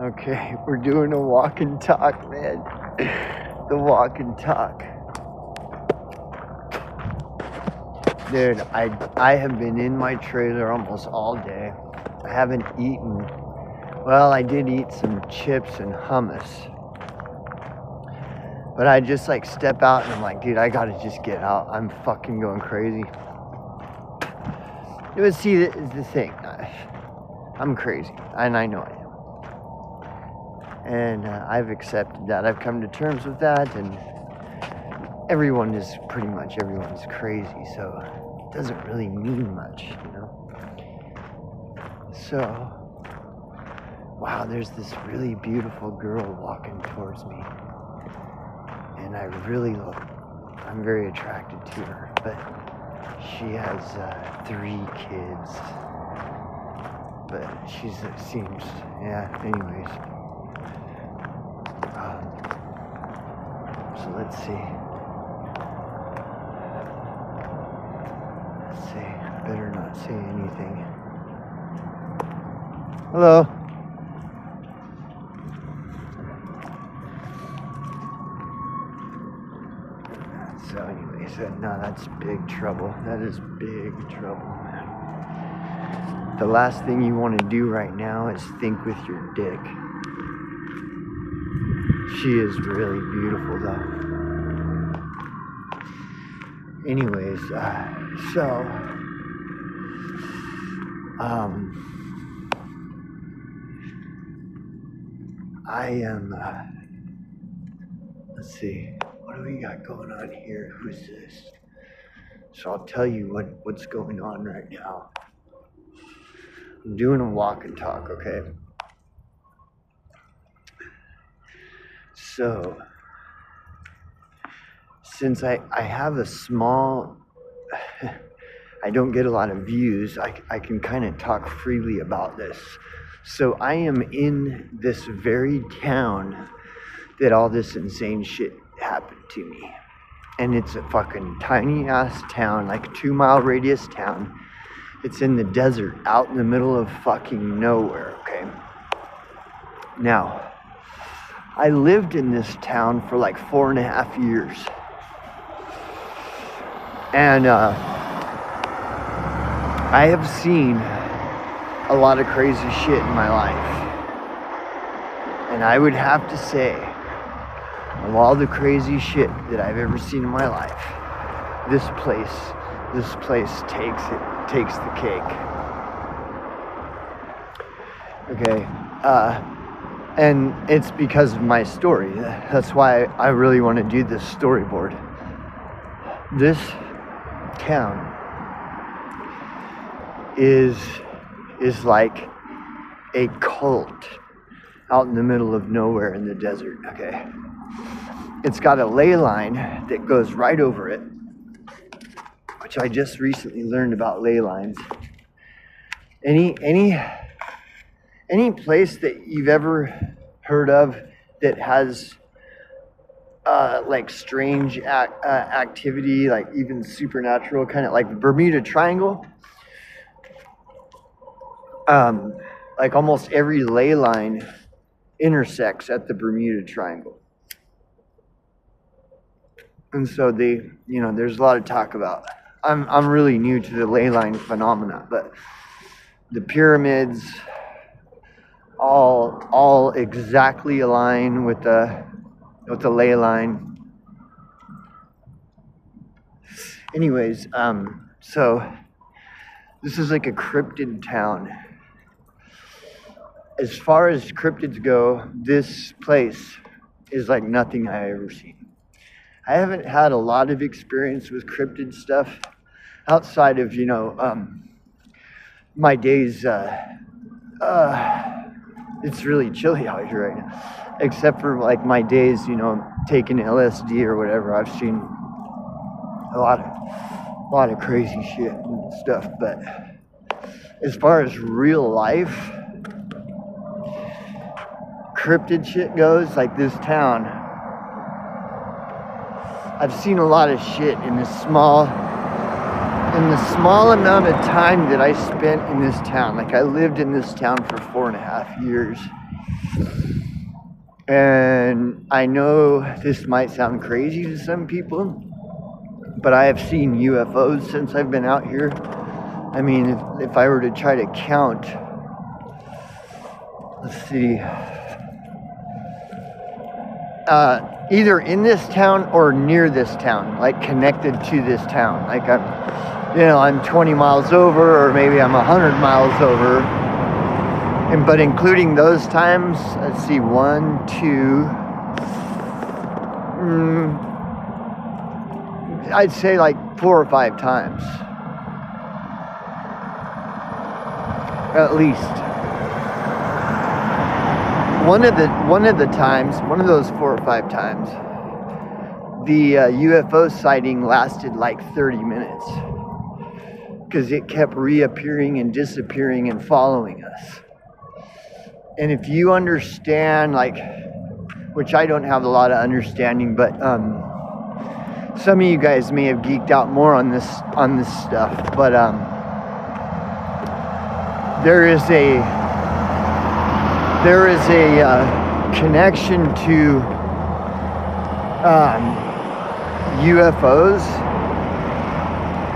Okay, we're doing a walk and talk, man. The walk and talk. Dude, I have been in my trailer almost all day. I haven't eaten. Well, I did eat some chips and hummus. But I just like step out and I'm like, dude, I gotta just get out. I'm fucking going crazy. But see, the thing. I'm crazy, and I know I am. And I've accepted that. I've come to terms with that, and pretty much everyone's crazy, so it doesn't really mean much, you know? So, wow, there's this really beautiful girl walking towards me, and I'm very attracted to her, but she has 3 kids. But anyways. So let's see. Better not say anything. Hello. So anyways, no, that's big trouble. That is big trouble, man. The last thing you want to do right now is think with your dick. She is really beautiful, though. Anyways, I am, let's see, what do we got going on here? Who's this? So I'll tell you what's going on right now. I'm doing a walk and talk, okay? So, since I have a small, I don't get a lot of views, I can kind of talk freely about this. So I am in this very town that all this insane shit happened to me. And it's a fucking tiny ass town, like a 2-mile radius town. It's in the desert, out in the middle of fucking nowhere, okay? Now, I lived in this town for like 4.5 years. And I have seen a lot of crazy shit in my life. And I would have to say, of all the crazy shit that I've ever seen in my life, this place takes the cake. Okay, and it's because of my story. That's why I really want to do this storyboard. This town is like a cult out in the middle of nowhere in the desert, okay? It's got a ley line that goes right over it, which I just recently learned about ley lines. Any place that you've ever heard of that has like strange activity, like even supernatural, kind of like the Bermuda Triangle? Like almost every ley line intersects at the Bermuda Triangle. And so there's a lot of talk about, I'm really new to the ley line phenomena, but the pyramids all exactly align with the ley line. Anyways, so this is like a cryptid town. As far as cryptids go, this place is like nothing I've ever seen. I haven't had a lot of experience with cryptid stuff outside of, my days. It's really chilly out here right now. Except for like my days, taking LSD or whatever. I've seen a lot of crazy shit and stuff. But as far as real life cryptid shit goes, like this town, I've seen a lot of shit in the small amount of time that I spent in this town. Like I lived in this town for 4.5 years, And I know this might sound crazy to some people, but I have seen UFOs since I've been out here. I mean, if I were to try to count, let's see, either in this town or near this town, like connected to this town. Like I'm 20 miles over, or maybe I'm 100 miles over. But including those times, let's see, 1, 2, I'd say like 4 or 5 times, at least. One of the times, one of those 4 or 5 times, the UFO sighting lasted like 30 minutes because it kept reappearing and disappearing and following us. And if you understand, like, which I don't have a lot of understanding, but some of you guys may have geeked out more on this stuff, but there is a connection to UFOs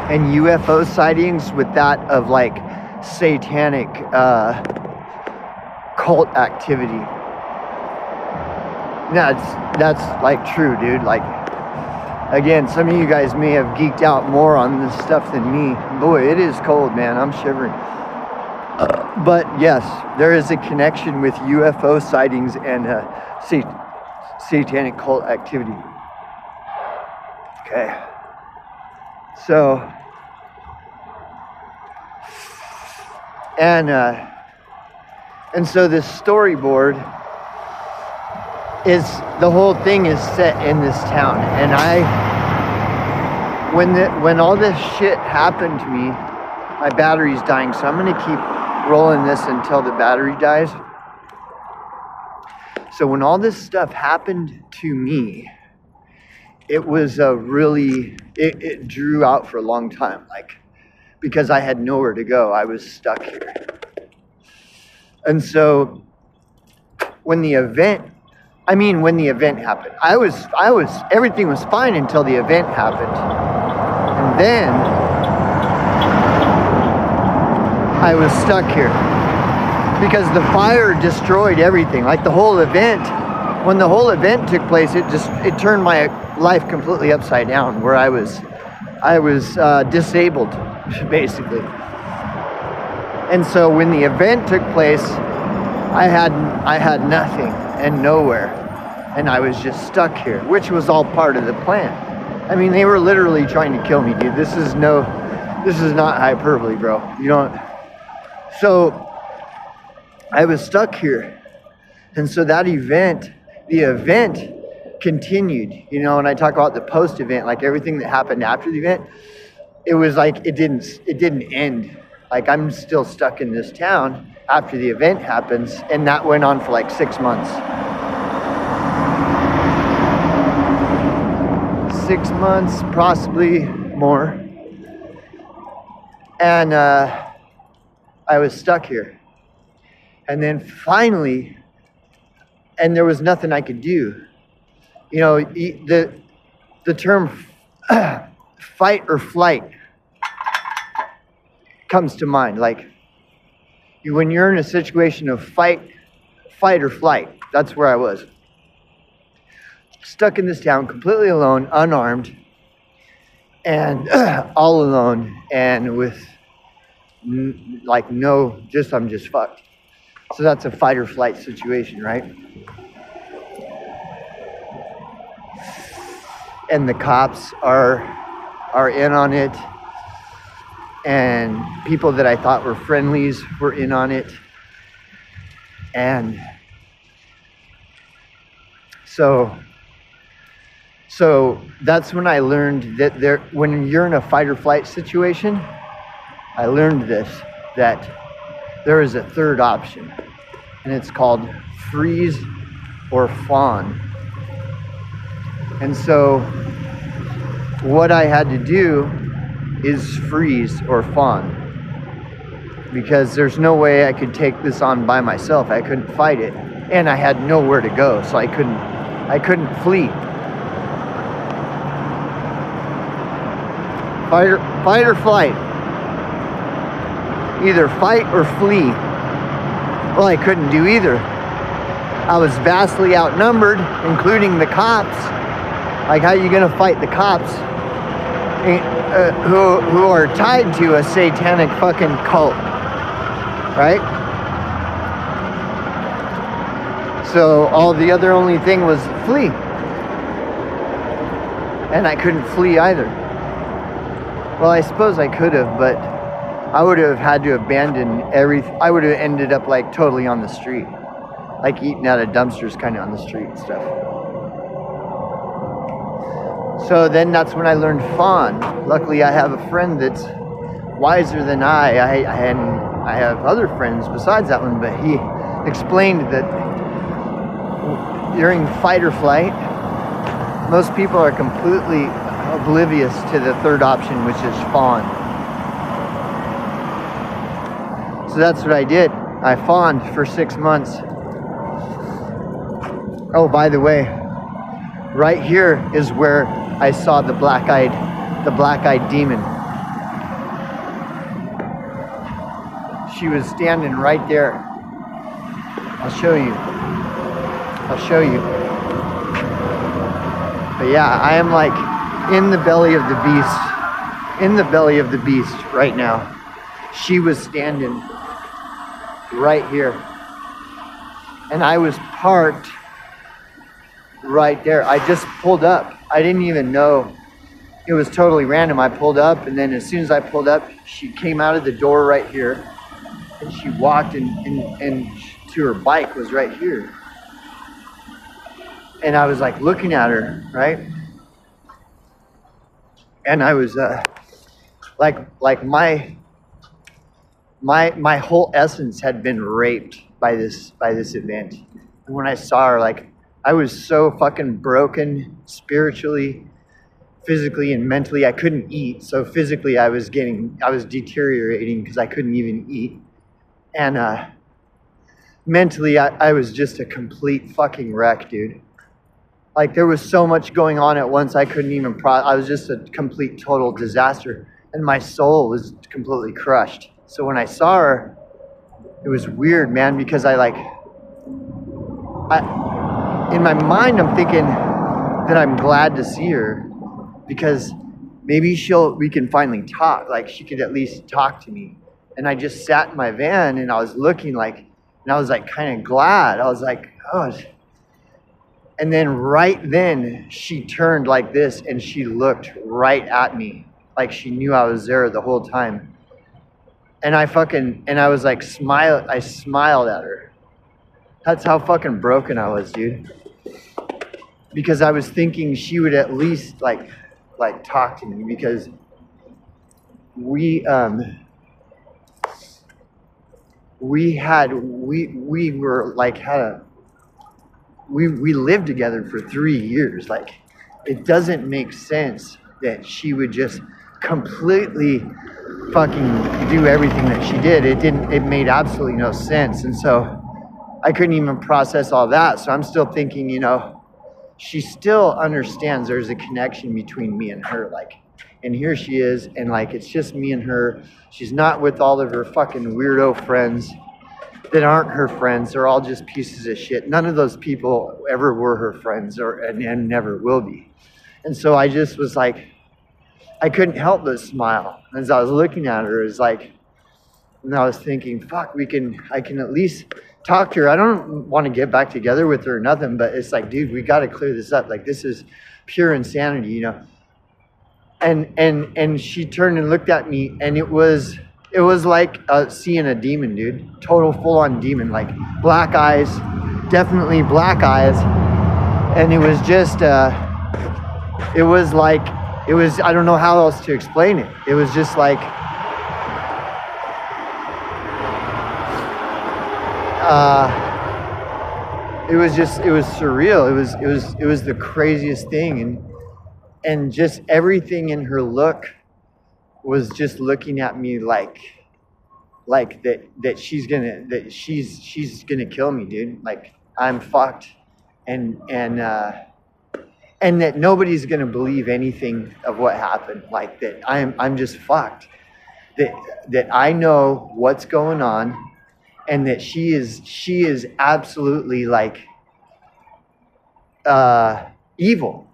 and UFO sightings with that of like satanic cult activity. That's like true, dude. Like, again, some of you guys may have geeked out more on this stuff than me. Boy, it is cold, man. I'm shivering. But yes, there is a connection with UFO sightings and satanic cult activity. Okay. So, and so this storyboard is, the whole thing is set in this town. And when all this shit happened to me, my battery's dying, so I'm gonna keep rolling this until the battery dies. So when all this stuff happened to me, it was it drew out for a long time, like, because I had nowhere to go. I was stuck here. And so when the event happened, everything was fine until the event happened. And then I was stuck here because the fire destroyed everything. Like the whole event, when the whole event took place, it turned my life completely upside down, where I was disabled, basically. And so when the event took place, I had nothing and nowhere, and I was just stuck here, which was all part of the plan. I mean, they were literally trying to kill me, dude. This is not hyperbole, bro. You don't. So I was stuck here, and so the event continued, and I talk about the post-event, like everything that happened after the event. It was like it didn't end. Like, I'm still stuck in this town after the event happens, and that went on for like 6 months. 6 months, possibly more. And I was stuck here. And then finally, and there was nothing I could do. The term fight or flight comes to mind. Like, when you're in a situation of fight or flight, that's where I was. Stuck in this town, completely alone, unarmed, and all alone, and with I'm just fucked. So that's a fight or flight situation, right? And the cops are in on it, and people that I thought were friendlies were in on it. And so that's when I learned that when you're in a fight or flight situation, I learned that there is a third option, and it's called freeze or fawn. And so what I had to do is freeze or fawn, because there's no way I could take this on by myself. I couldn't fight it. and I had nowhere to go, so I couldn't flee. Fight or flight. Either fight or flee. Well, I couldn't do either. I was vastly outnumbered, including the cops. Like, how are you gonna fight the cops who are tied to a satanic fucking cult, right? So the other only thing was flee, and I couldn't flee either. Well, I suppose I could have, but I would have had to abandon everything. I would have ended up like totally on the street, like eating out of dumpsters, kind of on the street and stuff. So then that's when I learned fawn. Luckily, I have a friend that's wiser than I have other friends besides that one, but he explained that during fight or flight, most people are completely oblivious to the third option, which is fawn. So that's what I did. I fawned for 6 months. Oh, by the way, right here is where I saw the black-eyed demon. She was standing right there. I'll show you. But yeah, I am like in the belly of the beast right now. She was standing right here, and I was parked right there. I just pulled up. I didn't even know. It was totally random. I pulled up, and then as soon as I pulled up, she came out of the door right here, and she walked and to her bike was right here. And I was like looking at her, right? And I was like my whole essence had been raped by this event. And when I saw her, like, I was so fucking broken spiritually, physically, and mentally. I couldn't eat. So physically I was deteriorating because I couldn't even eat. And mentally I was just a complete fucking wreck, dude. Like, there was so much going on at once, I couldn't even I was just a complete total disaster. And my soul was completely crushed. So when I saw her, it was weird, man, because in my mind, I'm thinking that I'm glad to see her because maybe we can finally talk. Like, she could at least talk to me. And I just sat in my van and I was looking and I was like kind of glad. I was like, oh. And then right then she turned like this and she looked right at me. Like she knew I was there the whole time. And I was like, I smiled at her. That's how fucking broken I was, dude. Because I was thinking she would at least like talk to me, because we lived together for 3 years. Like, it doesn't make sense that she would just completely fucking do everything that she did. It made absolutely no sense. And so I couldn't even process all that. So I'm still thinking, she still understands there's a connection between me and her. Like, and here she is, and like, it's just me and her. She's not with all of her fucking weirdo friends that aren't her friends. They're all just pieces of shit. None of those people ever were her friends, and never will be. And so I just was like, I couldn't help but smile as I was looking at her. It's like, and I was thinking, fuck, I can at least talk to her. I don't want to get back together with her or nothing, but it's like, dude, we got to clear this up. Like, this is pure insanity, And she turned and looked at me, and it was like seeing a demon, dude. Total full-on demon, like black eyes, definitely black eyes. And it was just, I don't know how else to explain it. It was just like, it was surreal. It was the craziest thing. And just everything in her look was just looking at me like she's gonna kill me, dude. Like, I'm fucked, and that nobody's gonna believe anything of what happened. Like that I'm just fucked. That I know what's going on, and that she is absolutely like evil,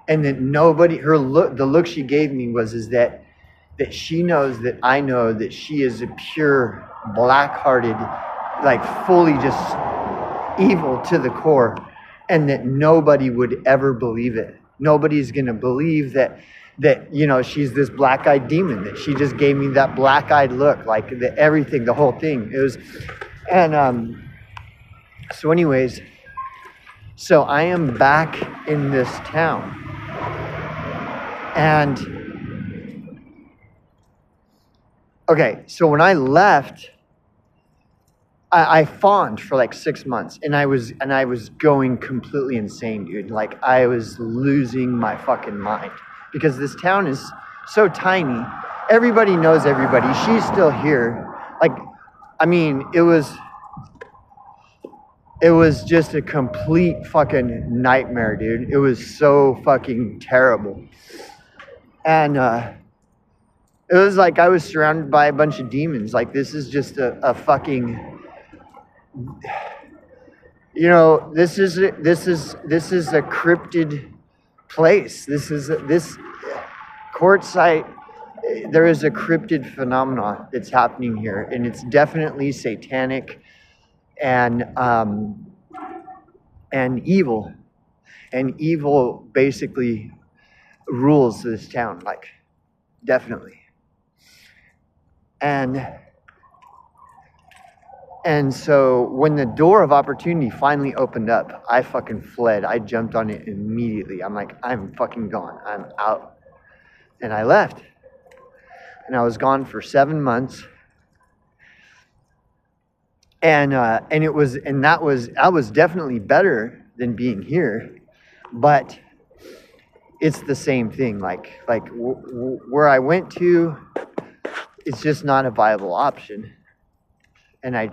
and that nobody, the look she gave me was is that she knows that I know that she is a pure black-hearted, like fully just evil to the core, and that nobody would ever believe it. Nobody's gonna believe that she's this black-eyed demon, that she just gave me that black-eyed look, like everything, the whole thing. It was, and so anyways, so I am back in this town, and okay, so when I left, I fawned for like 6 months, and I was going completely insane, dude. Like I was losing my fucking mind because this town is so tiny. Everybody knows everybody. She's still here. Like, I mean, it was just a complete fucking nightmare, dude. It was so fucking terrible. And it was like I was surrounded by a bunch of demons. Like this is just a fucking, this is a cryptid place. This quartzite. There is a cryptid phenomenon that's happening here, and it's definitely satanic and evil. And evil basically rules this town, like definitely. And so when the door of opportunity finally opened up, I fucking fled. I jumped on it immediately. I'm like, I'm fucking gone. I'm out. And I left. And I was gone for 7 months. And that was definitely better than being here. But it's the same thing. Like where I went to, it's just not a viable option. And I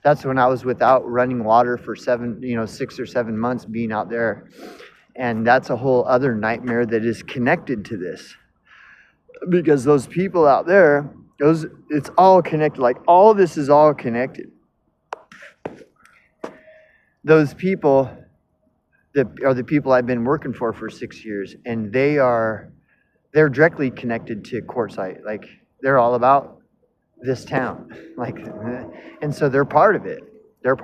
that's when I was without running water for 6 or 7 months being out there. And that's a whole other nightmare that is connected to this. Because those people out there, it's all connected. Like all this is all connected. Those people that are the people I've been working for 6 years, and they're directly connected to quartzite. Like they're all about this town, like, and so they're part of it. The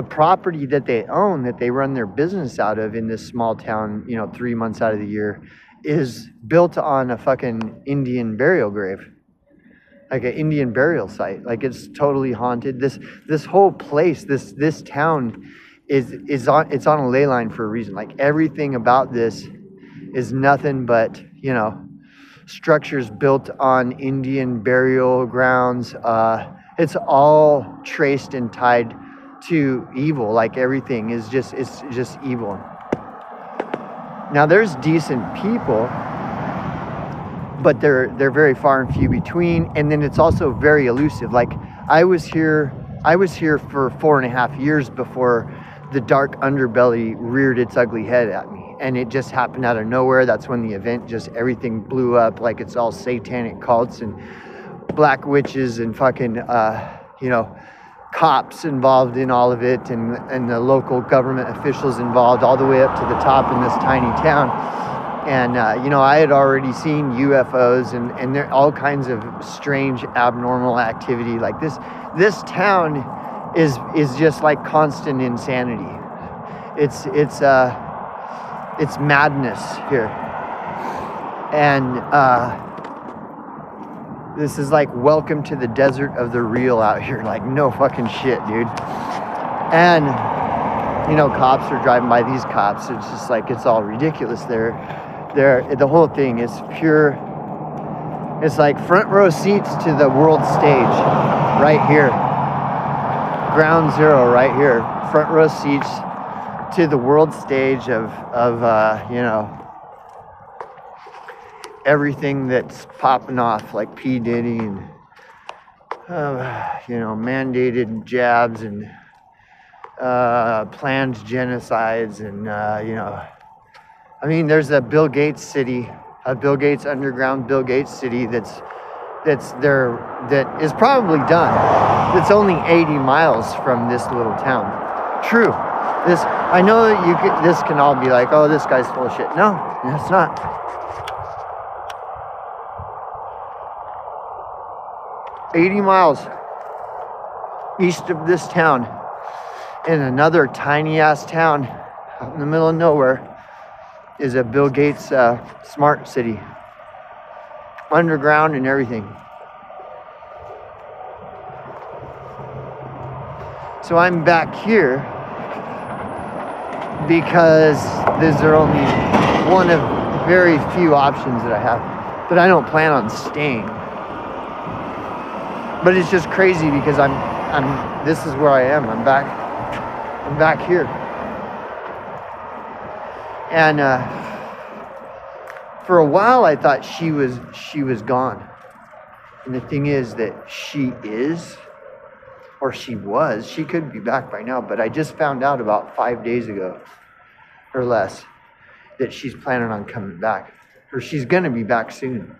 property that they own, that they run their business out of in this small town, 3 months out of the year, is built on a fucking Indian burial grave, like an Indian burial site. Like it's totally haunted. This whole place, this town, it's on a ley line for a reason. Like everything about this is nothing but structures built on Indian burial grounds. It's all traced and tied to evil. Like everything is just evil. Now there's decent people, but they're very far and few between. And then it's also very elusive. Like I was here for 4.5 years before the dark underbelly reared its ugly head at me. And it just happened out of nowhere. That's when the event, just everything blew up. Like it's all satanic cults and black witches and fucking, cops involved in all of it, and the local government officials involved all the way up to the top in this tiny town. And, I had already seen UFOs and there all kinds of strange, abnormal activity. Like this town is just like constant insanity. It's madness here. And this is like welcome to the desert of the real out here. Like no fucking shit, dude. And cops are driving by. These cops, it's just like it's all ridiculous. The whole thing is pure. It's like front row seats to the world stage right here. Ground zero right here. Front row seats to the world stage of everything that's popping off, like P. Diddy and mandated jabs and planned genocides and, I mean, there's a Bill Gates city, a Bill Gates underground Bill Gates city that is probably done. It's only 80 miles from this little town. True. I know that this can all be like, oh, this guy's full of shit. No, it's not. "80 miles east of this town, in another tiny ass town out in the middle of nowhere, is a Bill Gates smart city, underground and everything." So I'm back here because these are only one of very few options that I have, but I don't plan on staying. But it's just crazy because this is where I am. I'm back here. And for a while I thought she was gone. And the thing is that she is, or she was, she could be back by now, but I just found out about 5 days ago or less that she's planning on coming back, or she's gonna be back soon.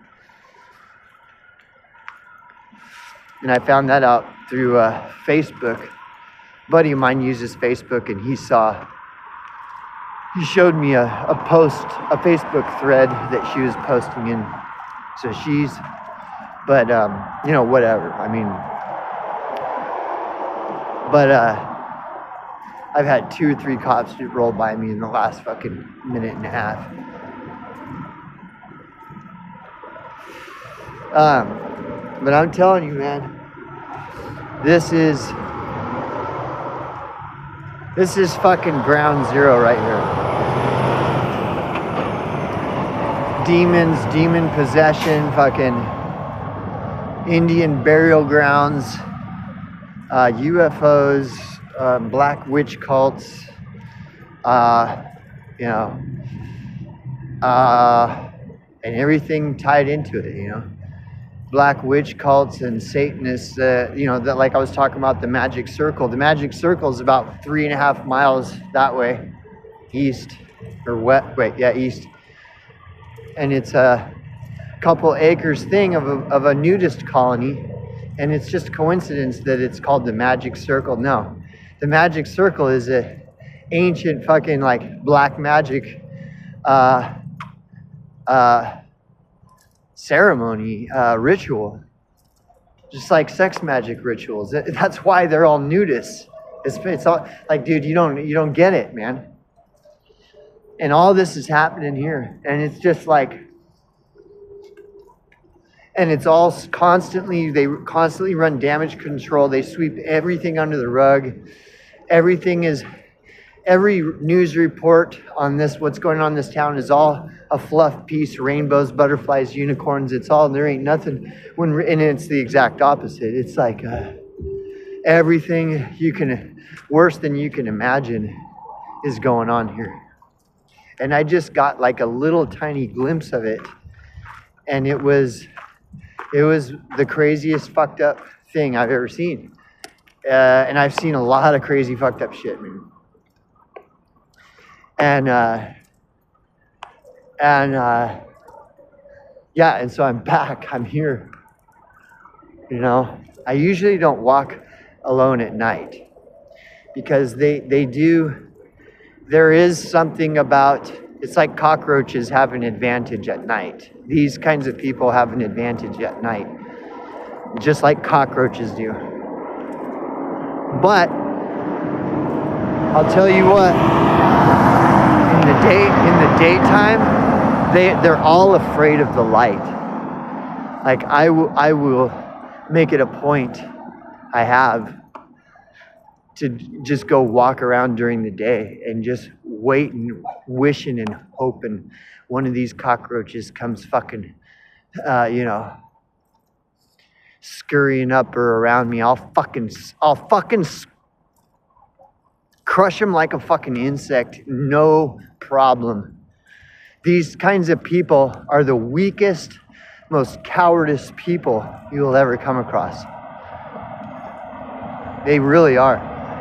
And I found that out through Facebook. A buddy of mine uses Facebook, and he showed me a Facebook thread that she was posting in. So whatever. I mean, but I've had 2 or 3 cops roll by me in the last fucking minute and a half. But I'm telling you, man, this is fucking ground zero right here. Demons, demon possession, fucking Indian burial grounds, UFOs, black witch cults, and everything tied into it, Black witch cults and Satanists, that like I was talking about the magic circle. The magic circle is about 3.5 miles that way, east, or east. And it's a couple acres thing of a nudist colony. And it's just coincidence that it's called the magic circle. No, the magic circle is a ancient fucking like black magic ceremony, ritual, just like sex magic rituals. That's why they're all nudists. It's all like, dude, you don't get it, man. And all this is happening here, and it's just like, and it's all they constantly run damage control. They sweep everything under the rug. Every news report on what's going on in this town is all a fluff piece, rainbows, butterflies, unicorns. There ain't nothing. And it's the exact opposite. It's like everything worse than you can imagine is going on here. And I just got like a little tiny glimpse of it. And it was the craziest fucked up thing I've ever seen. And I've seen a lot of crazy fucked up shit, man. And so I'm back. I'm here. I usually don't walk alone at night because there is something about, it's like cockroaches have an advantage at night. These kinds of people have an advantage at night, just like cockroaches do. But I'll tell you what, in the daytime, they're all afraid of the light. Like I will make it a point, I have, to just go walk around during the day and just wait and wishing and hoping one of these cockroaches comes fucking, scurrying up or around me. I'll fucking crush them like a fucking insect, no problem. These kinds of people are the weakest, most cowardice people you will ever come across. They really are.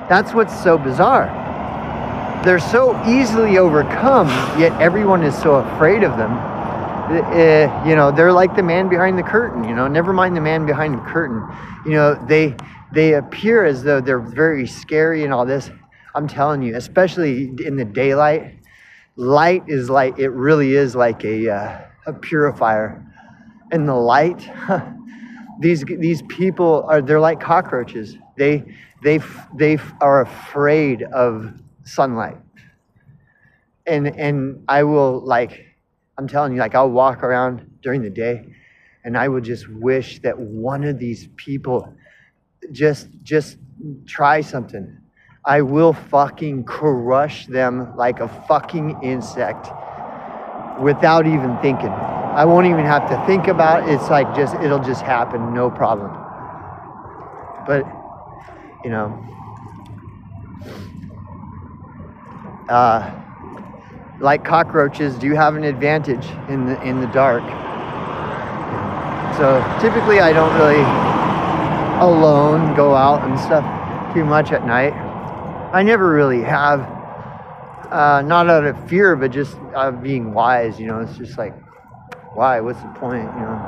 That's what's so bizarre. They're so easily overcome, yet everyone is so afraid of them. You know, they're like the man behind the curtain, you know, never mind the man behind the curtain. You know, they appear as though they're very scary and all this. I'm telling you, especially in the daylight, light is like, it really is like a purifier. And the light, these people they're like cockroaches. They are afraid of sunlight. And I will, like, I'm telling you, like, I'll walk around during the day and I would just wish that one of these people just try something. I will fucking crush them like a fucking insect without even thinking. I won't even have to think about it. It's like it'll just happen, no problem. But, you know, like cockroaches do have an advantage in the dark. So typically I don't really alone go out and stuff too much at night. I never really have, not out of fear, but just being wise, you know. It's just like, why? What's the point, you know?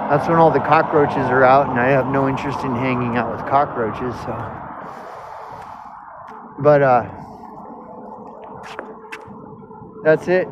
That's when all the cockroaches are out, and I have no interest in hanging out with cockroaches, so. But, that's it.